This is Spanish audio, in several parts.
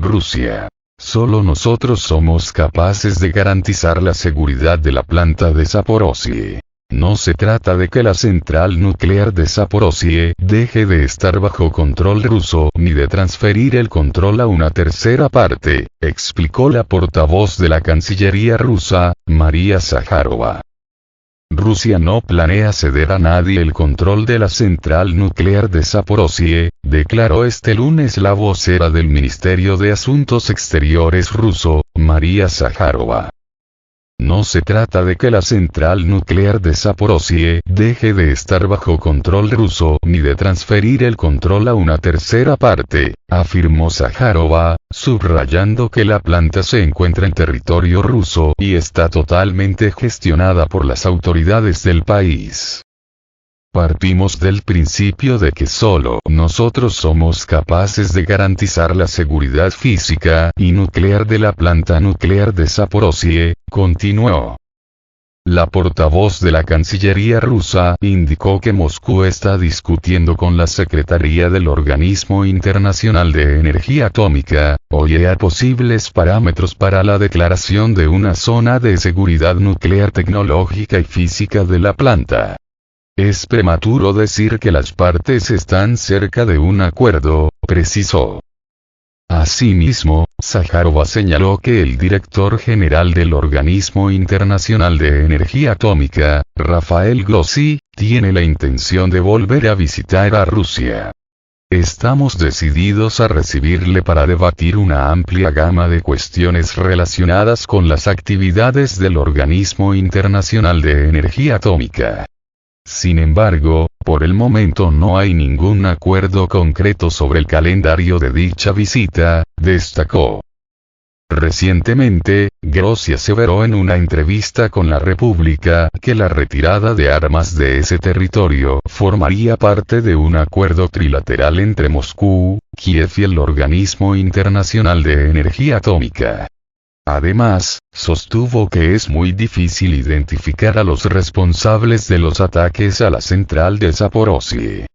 Rusia. Solo nosotros somos capaces de garantizar la seguridad de la planta de Zaporozhye. No se trata de que la central nuclear de Zaporozhye deje de estar bajo control ruso ni de transferir el control a una tercera parte, explicó la portavoz de la Cancillería rusa, María Zakharova. Rusia no planea ceder a nadie el control de la central nuclear de Zaporozhye, declaró este lunes la vocera del Ministerio de Asuntos Exteriores ruso, María Zakharova. No se trata de que la central nuclear de Zaporozhye deje de estar bajo control ruso ni de transferir el control a una tercera parte, afirmó Zakharova, subrayando que la planta se encuentra en territorio ruso y está totalmente gestionada por las autoridades del país. Partimos del principio de que solo nosotros somos capaces de garantizar la seguridad física y nuclear de la planta nuclear de Zaporozhye, continuó. La portavoz de la Cancillería rusa indicó que Moscú está discutiendo con la Secretaría del Organismo Internacional de Energía Atómica, OIEA, posibles parámetros para la declaración de una zona de seguridad nuclear tecnológica y física de la planta. Es prematuro decir que las partes están cerca de un acuerdo, precisó. Asimismo, Zakharova señaló que el director general del Organismo Internacional de Energía Atómica, Rafael Grossi, tiene la intención de volver a visitar a Rusia. Estamos decididos a recibirle para debatir una amplia gama de cuestiones relacionadas con las actividades del Organismo Internacional de Energía Atómica. Sin embargo, por el momento no hay ningún acuerdo concreto sobre el calendario de dicha visita, destacó. Recientemente, Grossi aseveró en una entrevista con La República que la retirada de armas de ese territorio formaría parte de un acuerdo trilateral entre Moscú, Kiev y el Organismo Internacional de Energía Atómica. Además, sostuvo que es muy difícil identificar a los responsables de los ataques a la central de Zaporozhye.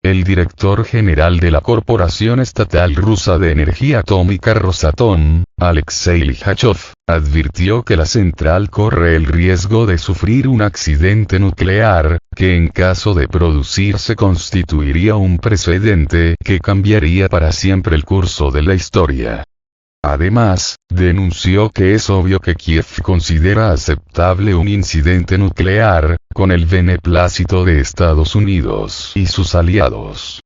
El director general de la Corporación Estatal Rusa de Energía Atómica Rosatom, Alexei Likhachov, advirtió que la central corre el riesgo de sufrir un accidente nuclear, que en caso de producirse constituiría un precedente que cambiaría para siempre el curso de la historia. Además, denunció que es obvio que Kiev considera aceptable un incidente nuclear, con el beneplácito de Estados Unidos y sus aliados.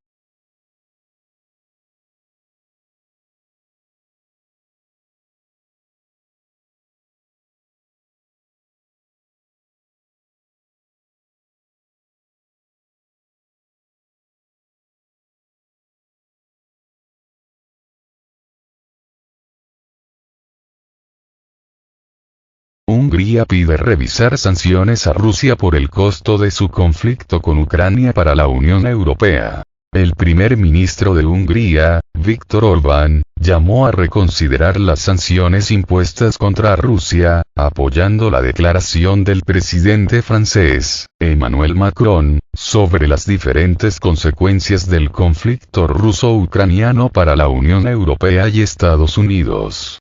Hungría pide revisar sanciones a Rusia por el costo de su conflicto con Ucrania para la Unión Europea. El primer ministro de Hungría, Viktor Orbán, llamó a reconsiderar las sanciones impuestas contra Rusia, apoyando la declaración del presidente francés, Emmanuel Macron, sobre las diferentes consecuencias del conflicto ruso-ucraniano para la Unión Europea y Estados Unidos.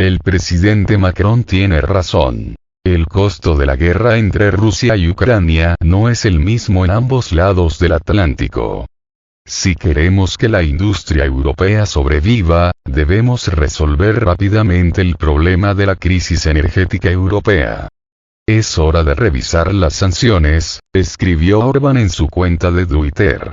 El presidente Macron tiene razón. El costo de la guerra entre Rusia y Ucrania no es el mismo en ambos lados del Atlántico. Si queremos que la industria europea sobreviva, debemos resolver rápidamente el problema de la crisis energética europea. Es hora de revisar las sanciones, escribió Orbán en su cuenta de Twitter.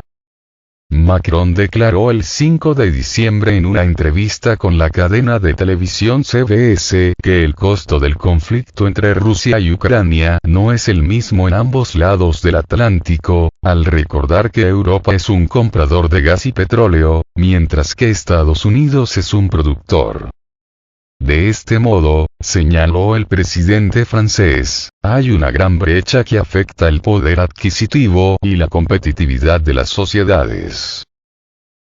Macron declaró el 5 de diciembre en una entrevista con la cadena de televisión CBS que el costo del conflicto entre Rusia y Ucrania no es el mismo en ambos lados del Atlántico, al recordar que Europa es un comprador de gas y petróleo, mientras que Estados Unidos es un productor. De este modo, señaló el presidente francés, hay una gran brecha que afecta el poder adquisitivo y la competitividad de las sociedades.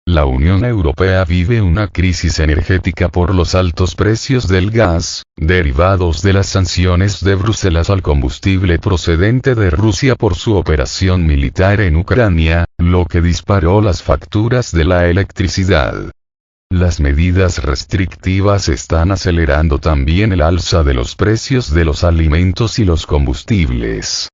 La Unión Europea vive una crisis energética por los altos precios del gas, derivados de las sanciones de Bruselas al combustible procedente de Rusia por su operación militar en Ucrania, lo que disparó las facturas de la electricidad. Las medidas restrictivas están acelerando también el alza de los precios de los alimentos y los combustibles.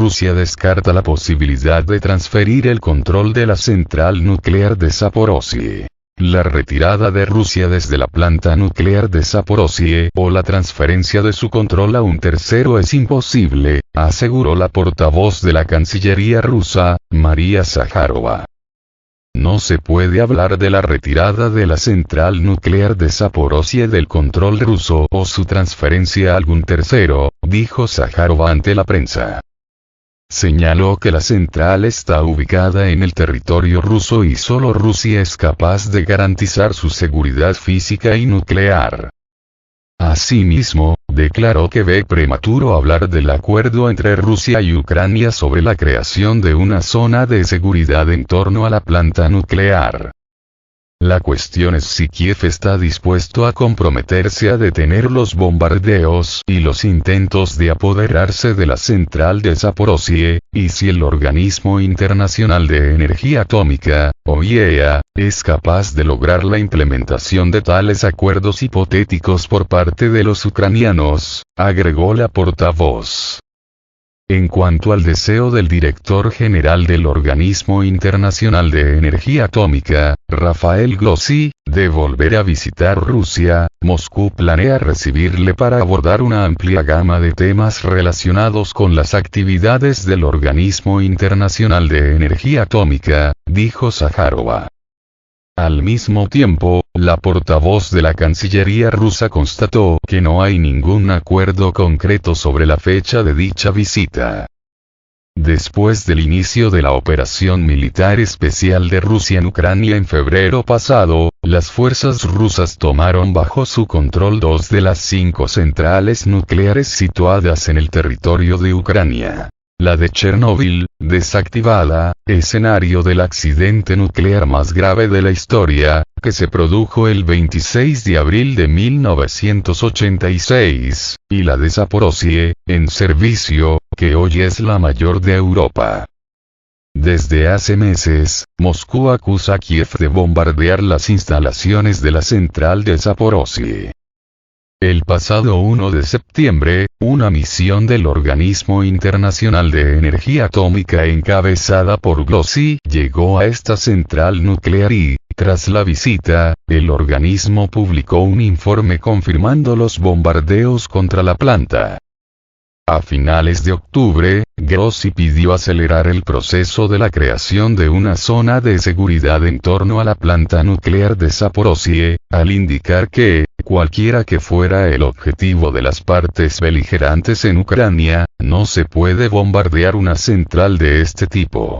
Rusia descarta la posibilidad de transferir el control de la central nuclear de Zaporozhye. La retirada de Rusia desde la planta nuclear de Zaporozhye o la transferencia de su control a un tercero es imposible, aseguró la portavoz de la Cancillería rusa, María Zakharova. No se puede hablar de la retirada de la central nuclear de Zaporozhye del control ruso o su transferencia a algún tercero, dijo Zakharova ante la prensa. Señaló que la central está ubicada en el territorio ruso y solo Rusia es capaz de garantizar su seguridad física y nuclear. Asimismo, declaró que ve prematuro hablar del acuerdo entre Rusia y Ucrania sobre la creación de una zona de seguridad en torno a la planta nuclear. La cuestión es si Kiev está dispuesto a comprometerse a detener los bombardeos y los intentos de apoderarse de la central de Zaporozhye, y si el Organismo Internacional de Energía Atómica, o IEA, es capaz de lograr la implementación de tales acuerdos hipotéticos por parte de los ucranianos, agregó la portavoz. En cuanto al deseo del director general del Organismo Internacional de Energía Atómica, Rafael Grossi, de volver a visitar Rusia, Moscú planea recibirle para abordar una amplia gama de temas relacionados con las actividades del Organismo Internacional de Energía Atómica, dijo Zakharova. Al mismo tiempo, la portavoz de la Cancillería rusa constató que no hay ningún acuerdo concreto sobre la fecha de dicha visita. Después del inicio de la operación militar especial de Rusia en Ucrania en febrero pasado, las fuerzas rusas tomaron bajo su control 2 de las 5 centrales nucleares situadas en el territorio de Ucrania. La de Chernóbil, desactivada, escenario del accidente nuclear más grave de la historia, que se produjo el 26 de abril de 1986, y la de Zaporozhye, en servicio, que hoy es la mayor de Europa. Desde hace meses, Moscú acusa a Kiev de bombardear las instalaciones de la central de Zaporozhye. El pasado 1 de septiembre, una misión del Organismo Internacional de Energía Atómica encabezada por Grossi llegó a esta central nuclear y, tras la visita, el organismo publicó un informe confirmando los bombardeos contra la planta. A finales de octubre, Grossi pidió acelerar el proceso de la creación de una zona de seguridad en torno a la planta nuclear de Zaporozhye, al indicar que, cualquiera que fuera el objetivo de las partes beligerantes en Ucrania, no se puede bombardear una central de este tipo.